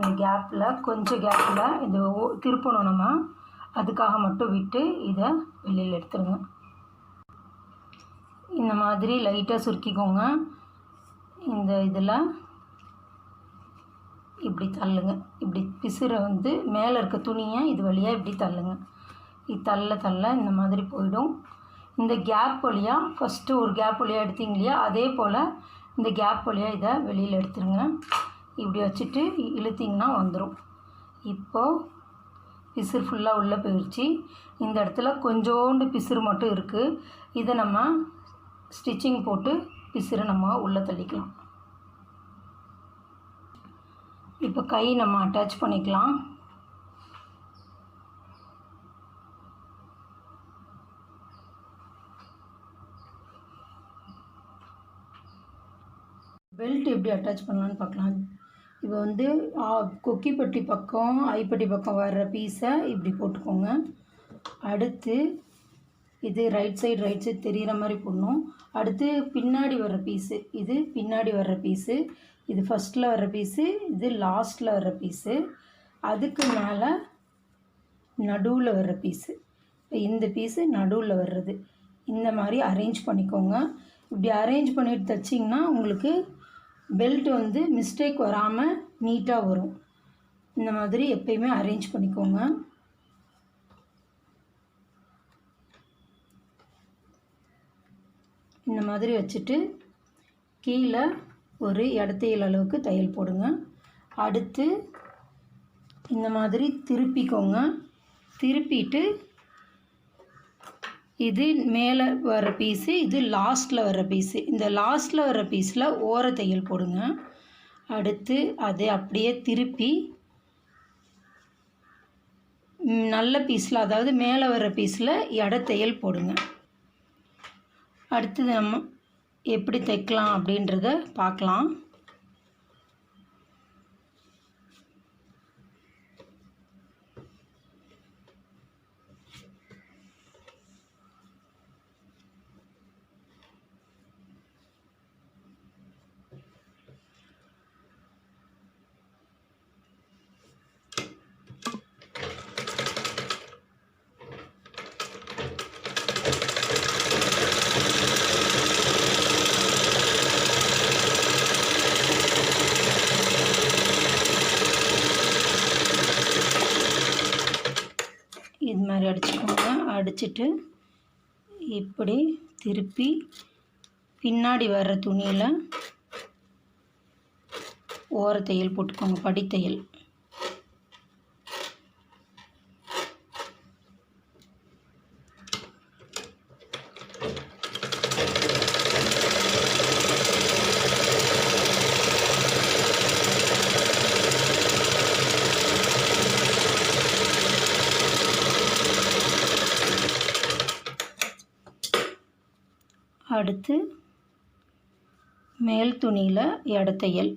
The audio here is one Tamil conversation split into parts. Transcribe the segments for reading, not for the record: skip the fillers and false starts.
இந்த கேப்பில் கொஞ்சம் கேப்பில் இது திருப்பணும் நம்ம, அதுக்காக மட்டும் விட்டு இதை வெளியில் எடுத்துருங்க. இந்த மாதிரி லைட்டாக சுருக்கிக்கோங்க. இந்த இதில் இப்படி தள்ளுங்க. இப்படி பிசுரை வந்து மேலே இருக்க துணியை இது வழியாக இப்படி தள்ளுங்க. இது தள்ள இந்த மாதிரி போயிடும். இந்த கேப் வழியாக ஃபஸ்ட்டு ஒரு கேப் வழியாக எடுத்தீங்க இல்லையா, அதே போல் இந்த கேப் வழியாக இதை வெளியில் எடுத்துருங்க. இப்படி வச்சுட்டு இழுத்திங்கன்னா வந்துடும். இப்போது பிசுறு ஃபுல்லாக உள்ளே போயிடுச்சு. இந்த இடத்துல கொஞ்சோண்டு பிசுறு மட்டும் இருக்குது. இதை நம்ம ஸ்டிச்சிங் போட்டு பிசுறை நம்ம உள்ளே தள்ளிக்கலாம். இப்போ கை நம்ம அட்டாச் பண்ணிக்கலாம். பெல்ட் எப்படி அட்டாச் பண்ணலான்னு பார்க்கலாம். இப்போ வந்து கொக்கிப்பட்டி பக்கம் ஐப்பட்டி பக்கம் வர்ற பீஸை இப்படி போட்டுக்கோங்க. அடுத்து இது ரைட் சைடு தெரிகிற மாதிரி போடணும். அடுத்து பின்னாடி வர்ற பீஸு, இது பின்னாடி வர்ற பீஸு, இது ஃபஸ்ட்டில் வர்ற பீஸு, இது லாஸ்ட்டில் வர்ற பீஸு, அதுக்கு மேலே நடுவில் வர்ற பீஸு. இப்போ இந்த பீஸு நடுவில் வர்றது. இந்த மாதிரி அரேஞ்ச் பண்ணிக்கோங்க. இப்படி அரேஞ்ச் பண்ணிட்டு தைச்சிங்கன்னா உங்களுக்கு பெல்ட் வந்து மிஸ்டேக் வராமல் நீட்டாக வரும். இந்த மாதிரி எப்பயுமே அரேஞ்ச் பண்ணிக்கோங்க. இந்த மாதிரி வச்சுட்டு கீழே ஒரு இடத்தையில் அளவுக்கு தையல் போடுங்க. அடுத்து இந்த மாதிரி திருப்பிக்கோங்க. திருப்பிட்டு இது மேலே வர்ற பீஸு, இது லாஸ்ட்டில் வர்ற பீஸு. இந்த லாஸ்ட்டில் வர்ற பீஸில் ஓர தையல் போடுங்க. அடுத்து அதை அப்படியே திருப்பி நல்ல பீஸில், அதாவது மேலே வர்ற பீஸில் தையல் போடுங்க. அடுத்தது நம்ம எப்படி தைக்கலாம் அப்படின்றத பார்க்கலாம். இது மாதிரி அடிச்சுக்கோங்க. அடிச்சுட்டு இப்படி திருப்பி பின்னாடி வர்ற துணியில் ஓர தையல் போட்டுக்கோங்க, படித்தையல். அடுத்து மேல் துணியில் இடத்தையல்.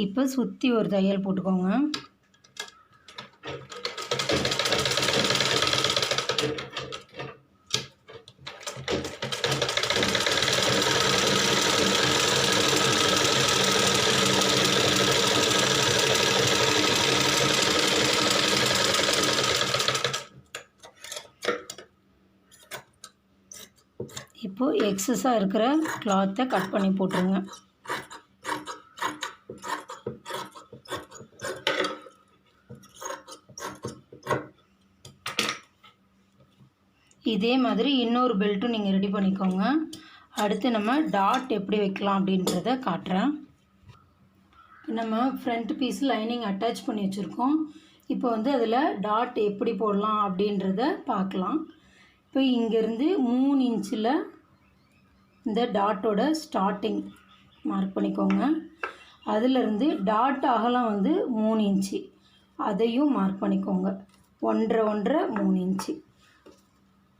இப்போ சுற்றி ஒரு தையல் போட்டுக்கோங்க. இப்போது எக்ஸஸாக இருக்கிற கிளாத்தை கட் பண்ணி போட்டுருங்க. இதே மாதிரி இன்னொரு பெல்ட்டும் நீங்கள் ரெடி பண்ணிக்கோங்க. அடுத்து நம்ம டாட் எப்படி வைக்கலாம் அப்படின்றத காட்டுறேன். நம்ம ஃப்ரண்ட் பீஸ் லைனிங் அட்டாச் பண்ணி வச்சுருக்கோம். இப்போ வந்து அதில் டாட் எப்படி போடலாம் அப்படின்றத பார்க்கலாம். இப்போ இங்கேருந்து 3 இன்ச்சில் இந்த டாட்டோட ஸ்டார்டிங் மார்க் பண்ணிக்கோங்க. அதிலிருந்து டாட் அகலம் வந்து 3 இன்ச்சு, அதையும் மார்க் பண்ணிக்கோங்க. 1.5 3 இன்ச்சு,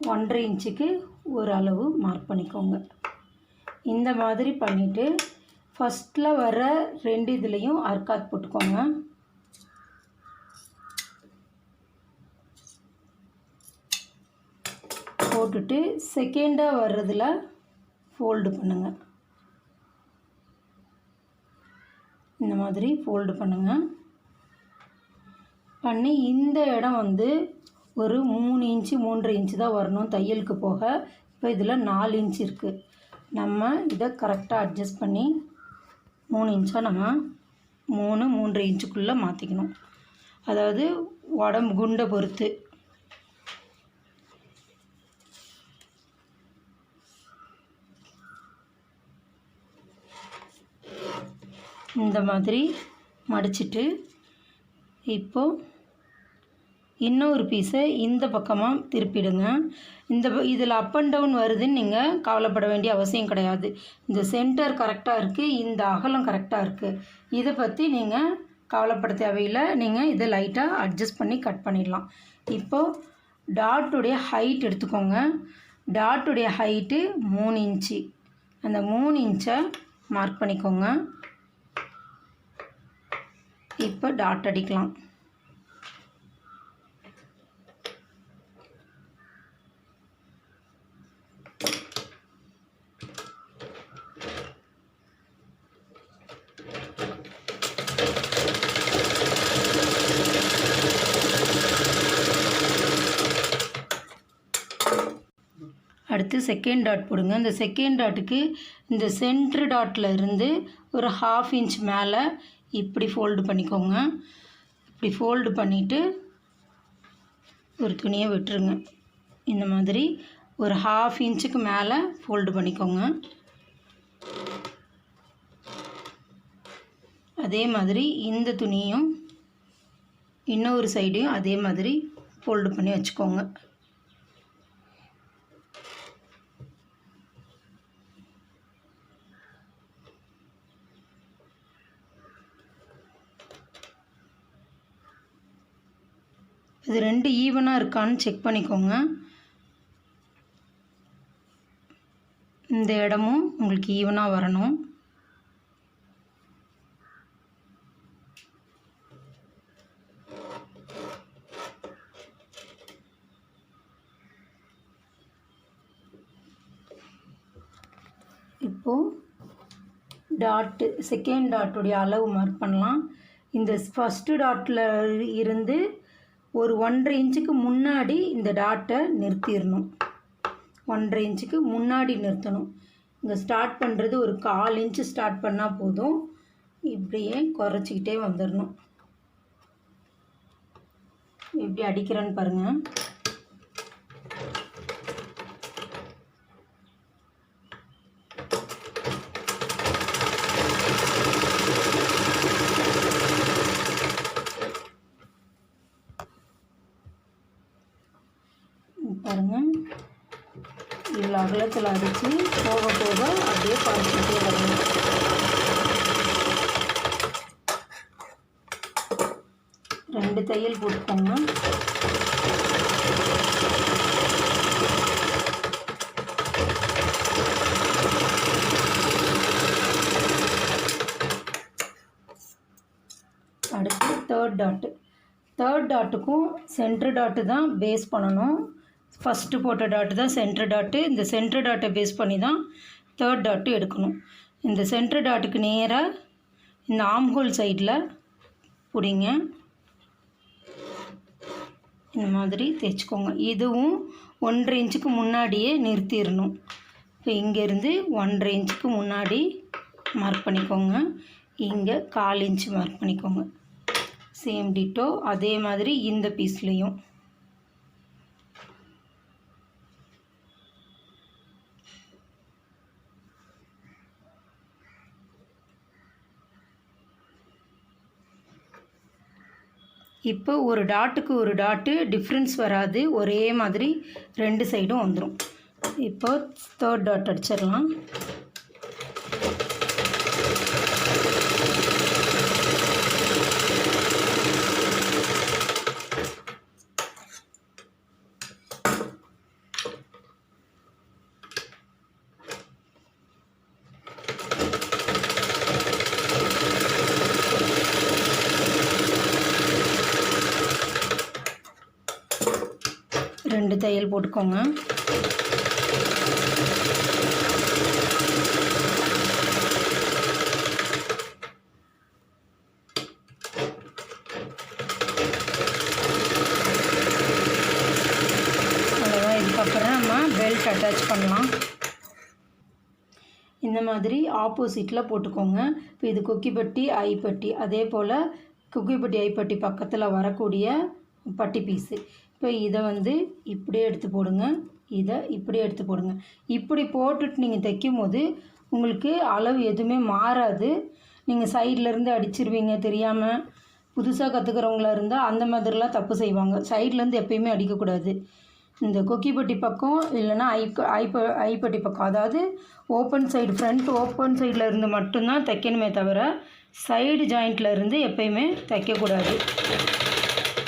1.5 இன்ச்சுக்கு ஒரு அளவு மார்க் பண்ணிக்கோங்க. இந்த மாதிரி பண்ணிவிட்டு ஃபஸ்ட்டில் வர 2 இதுலேயும் அர்க்காத் போட்டுக்கோங்க. போட்டுட்டு செகண்டாக வர்றதில் ஃபோல்டு பண்ணுங்கள். இந்த மாதிரி ஃபோல்டு பண்ணுங்கள். பண்ணி இந்த இடம் வந்து ஒரு 3 இன்ச்சு 3.5 இன்ச்சு தான் வரணும் தையலுக்கு போக. இப்போ இதில் 4 இன்ச்சு இருக்குது. நம்ம இதை கரெக்டாக அட்ஜஸ்ட் பண்ணி 3 இன்ச்சாக நம்ம 3.5 இன்ச்சுக்குள்ளே மாற்றிக்கணும். அதாவது உடம்பு குண்டை பொறுத்து. இந்த மாதிரி மடிச்சிட்டு இப்போது இன்னொரு பீஸை இந்த பக்கமாக திருப்பிடுங்க. இதில் அப் அண்ட் டவுன் வருதுன்னு நீங்கள் கவலைப்பட வேண்டிய அவசியம் கிடையாது. இந்த சென்டர் கரெக்டாக இருக்குது, இந்த அகலம் கரெக்டாக இருக்குது. இதை பற்றி நீங்கள் கவலைப்பட தேவையில்லை. நீங்கள் இதை லைட்டாக அட்ஜஸ்ட் பண்ணி கட் பண்ணிடலாம். இப்போது டாட்டுடைய ஹைட் எடுத்துக்கோங்க. டாட்டுடைய ஹைட்டு 3 இன்ச்சு. அந்த 3 இன்ச்சை மார்க் பண்ணிக்கோங்க. இப்போ டாட் அடிக்கலாம். அடுத்து செகண்ட் டாட் போடுங்க. இந்த செகண்ட் டாட்டுக்கு இந்த சென்ட்ரு டாட்டில் இருந்து ஒரு 1/2 இன்ச் மேலே இப்படி ஃபோல்டு பண்ணிக்கோங்க. இப்படி ஃபோல்டு பண்ணிவிட்டு ஒரு துணியை விட்டுருங்க. இந்த மாதிரி ஒரு 1/2 இன்ச்சுக்கு மேலே ஃபோல்டு பண்ணிக்கோங்க. அதே மாதிரி இந்த துணியும் இன்னொரு சைடையும் அதே மாதிரி ஃபோல்டு பண்ணி வச்சுக்கோங்க. இது 2 ஈவனாக இருக்கான்னு செக் பண்ணிக்கோங்க. இந்த இடமும் உங்களுக்கு ஈவனாக வரணும். இப்போது டாட்டு செகண்ட் டாட்டுடைய அளவு மார்க் பண்ணலாம். இந்த ஃபஸ்ட்டு டாட்டில் இருந்து ஒரு 1.5 இன்ச்சுக்கு முன்னாடி இந்த டாட்டை நிறுத்திடணும். 1.5 இன்ச்சுக்கு முன்னாடி நிறுத்தணும். இங்கே ஸ்டார்ட் பண்ணுறது ஒரு 1/4 இன்ச்சு ஸ்டார்ட் பண்ணால் போதும். இப்படியே குறைச்சிக்கிட்டே வந்துடணும். எப்படி அடிக்கிறேன்னு பாருங்கள். பாருங்கள், இவ்வளோ அகலத்தில் அடித்து போக போக அப்படியே குறைச்சிக்கிட்டே வரணும். ரெண்டு தையல் போட்டுக்கோங்க. அடுத்து தேர்ட் டாட்டுக்கும் சென்ட்ரு டாட்டு தான் பேஸ் பண்ணணும். ஃபஸ்ட்டு போட்ட டாட்டு தான் சென்ட்ரு டாட்டு. இந்த சென்ட்ரு டாட்டை பேஸ் பண்ணி தான் தேர்ட் டாட்டு எடுக்கணும். இந்த சென்ட்ரு டாட்டுக்கு நேராக இந்த ஆம்ஹோல் சைடில் பிடிங்க. இந்த மாதிரி தேய்ச்சிக்கோங்க. இதுவும் 1.5 இன்ச்சுக்கு முன்னாடியே நிறுத்திடணும். இப்போ இங்கேருந்து 1.5 இன்ச்சுக்கு முன்னாடி மார்க் பண்ணிக்கோங்க. இங்கே 1/4 இன்ச்சு மார்க் பண்ணிக்கோங்க. சேம் டிட்டோ அதே மாதிரி இந்த பீஸ்லேயும். இப்போ ஒரு டாட்டுக்கு ஒரு டாட்டு டிஃப்ரென்ஸ் வராது, ஒரே மாதிரி 2 சைடும் வந்துடும். இப்போ தேர்ட் டாட் அடிச்சிடலாம். 2 தையல் போட்டுக்கோங்க. அவ்வளோதான். இதுக்கப்புறம் நம்ம பெல்ட் அட்டாச் பண்ணலாம். இந்த மாதிரி ஆப்போசிட்டில் போட்டுக்கோங்க. இப்போ இது கொக்கிப்பட்டி ஐப்பட்டி, அதே போல் கொக்கிப்பட்டி ஐப்பட்டி பக்கத்தில் வரக்கூடிய பட்டி பீஸு. இப்போ இதை வந்து இப்படியே எடுத்து போடுங்க, இதை இப்படியே எடுத்து போடுங்க. இப்படி போட்டுட்டு நீங்கள் தைக்கும் போது உங்களுக்கு அளவு எதுவுமே மாறாது. நீங்கள் சைட்லேருந்து அடிச்சிருவீங்க தெரியாமல். புதுசாக கற்றுக்கிறவங்களா இருந்தால் அந்த மாதிரிலாம் தப்பு செய்வாங்க. சைட்லேருந்து எப்பயுமே அடிக்கக்கூடாது. இந்த கொக்கிப்பட்டி பக்கம் இல்லைன்னா ஐப்பட்டி பக்கம், அதாவது ஓப்பன் சைடு, ஃப்ரண்ட் ஓப்பன் சைடில் இருந்து மட்டும்தான் தைக்கணுமே தவிர சைடு ஜாயிண்டில் இருந்து எப்பயுமே தைக்கக்கூடாது.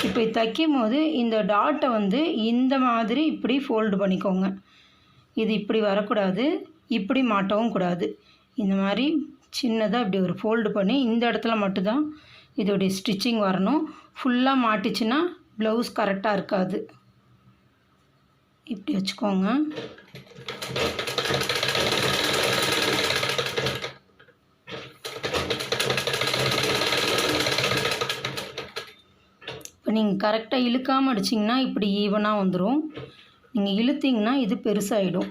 இப்போ தைக்கும் போது இந்த டாட்டை வந்து இந்த மாதிரி இப்படி ஃபோல்டு பண்ணிக்கோங்க. இது இப்படி வரக்கூடாது, இப்படி மாட்டவும் கூடாது. இந்த மாதிரி சின்னதாக இப்படி ஒரு ஃபோல்டு பண்ணி இந்த இடத்துல மட்டும்தான் இதோடைய ஸ்டிச்சிங் வரணும். ஃபுல்லாக மாட்டிச்சுன்னா ப்ளவுஸ் கரெக்டாக இருக்காது. இப்படி வச்சுக்கோங்க. இப்போ நீங்கள் கரெக்டாக இழுக்காமல் அடிச்சிங்கன்னா இப்படி ஈவனாக வந்துடும். நீங்கள் இழுத்திங்கன்னா இது பெருசாகிடும்.